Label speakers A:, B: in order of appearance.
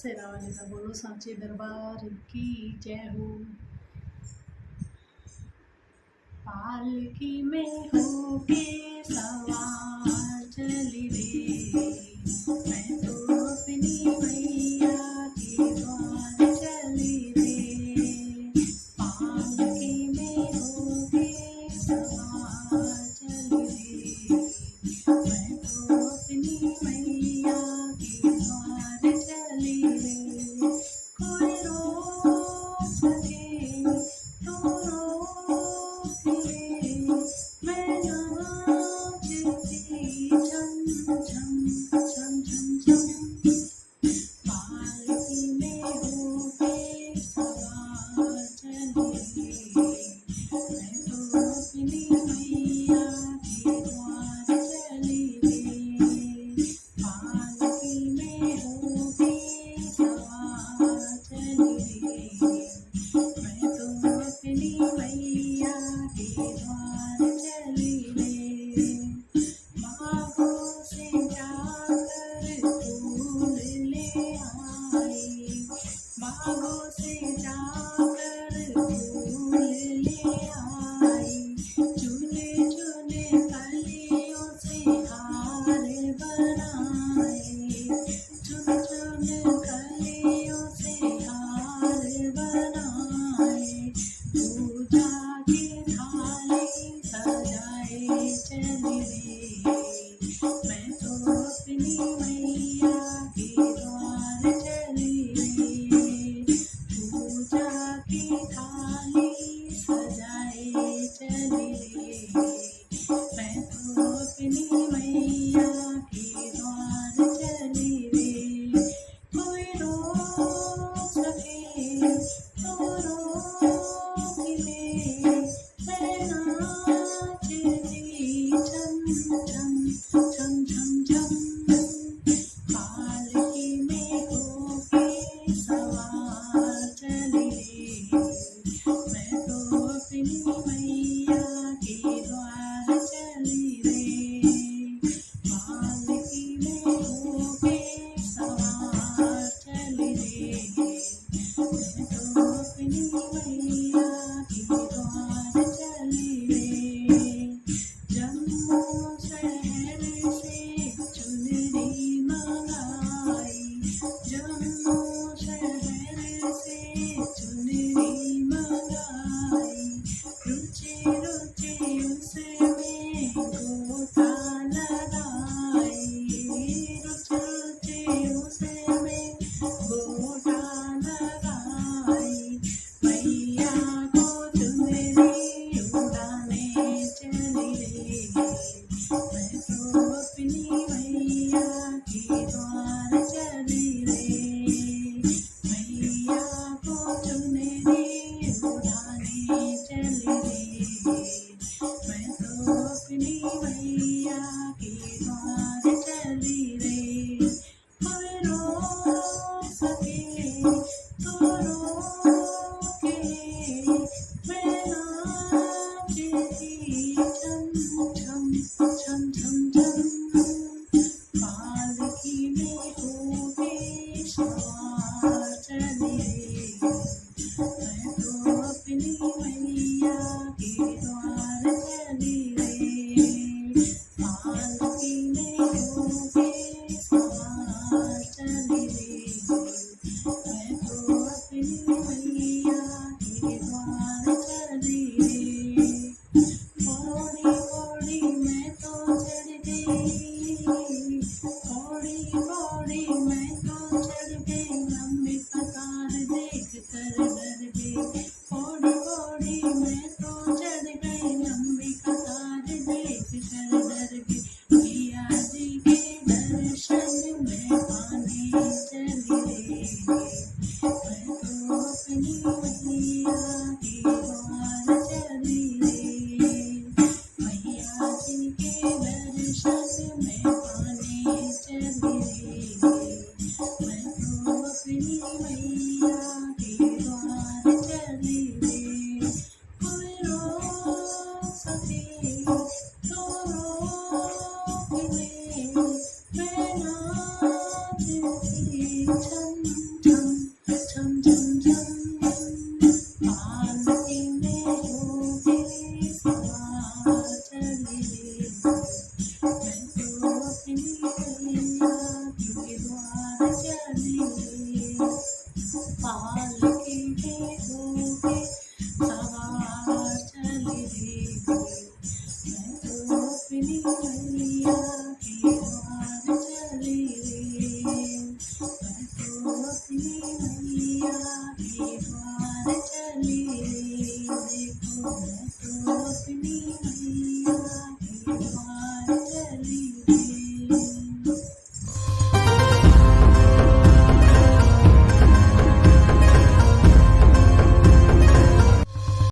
A: शेरावाली का बोलो सांचे दरबार की जय हो। पालकी में होके सवार चली रे, मैं तो अपनी मैया के द्वार चली रे। पालकी में होके सवार चली रे, मैं तो अपनी मैया के द्वार चली रे। कोई रोक सके तो रोक ले, मैं नाचती झम झम झम झम झम। पालकी में होके सवार चली रे, मैं तो अपनी मैया के द्वार चली रे। पालकी में होके सवार चली रे, मैं तो अपनी मैया के द्वार चली रे। बागों से जाकर फूल ले आई, बागों से जाकर फूल ले आई। चुने चुने कलियों से हार बनाए, चुन चुन कलियों से हार बनाए। पूजा की थाली सजाए चली रे, मैं तो अपनी मैया के द्वार चली रे। पूजा की थाली सजाए चली रे, मैं तो अपनी मैया के द्वार चली रे। कोई रोक सके तो रोक ले, मैं नाचती झम झम झम झम झम। पालकी में होके सवार चली रे, मैं तो अपनी मैया के द्वार चली रे। पालकी में होके सवार चली रे, मैं तो अपनी मैया के द्वार चली रे। जम्मू शहर से चुनरी मंगाई, जम्मू शहर से चुनरी मंगाई। रुचि रुचि उसमें गोटा लगाई, रुचि रुचि उसमें गोटा लगाई। मैया को चुनरी उड़ाने चली रे, मैं तो अपनी मैया के द्वार चली रे। मैया को चुनरी उड़ाने चली रे, मैं तो अपनी मैया के द्वार चली रे। कोई रोक सके तो रोक ले, मैं नाचती झम झम झम झम झम। पालकी में होके सवार चली रे, मैं तो अपनी मैया के द्वार चली रे। पालकी में होके सवार चली रे, मैं तो अपनी मैया के द्वार चली रे। पौड़ी पौड़ी मैं तो चढ़ गई, पौड़ी पौड़ी मैं तो चढ़ गई। लंबी कतार देख कर डर गई, पौड़ी पौड़ी मैं तो चढ़ गई। लंबी कतार देख कर डर गई। मैया जी के दर्शन में पाने चली रे, मैं तो अपनी मैया के द्वार चली रे। मैया जी के दर्शन में पाने चली रे, मैं तो अपनी मैया के द्वार चली रे। कोई रोक सके तो रोक ले, मैं नाचती झम चली रे। मैं तो अपनी मैया के द्वार चली रे। मैं तो अपनी मैया के द्वार चली रे। देखो मैं तो अपनी मैया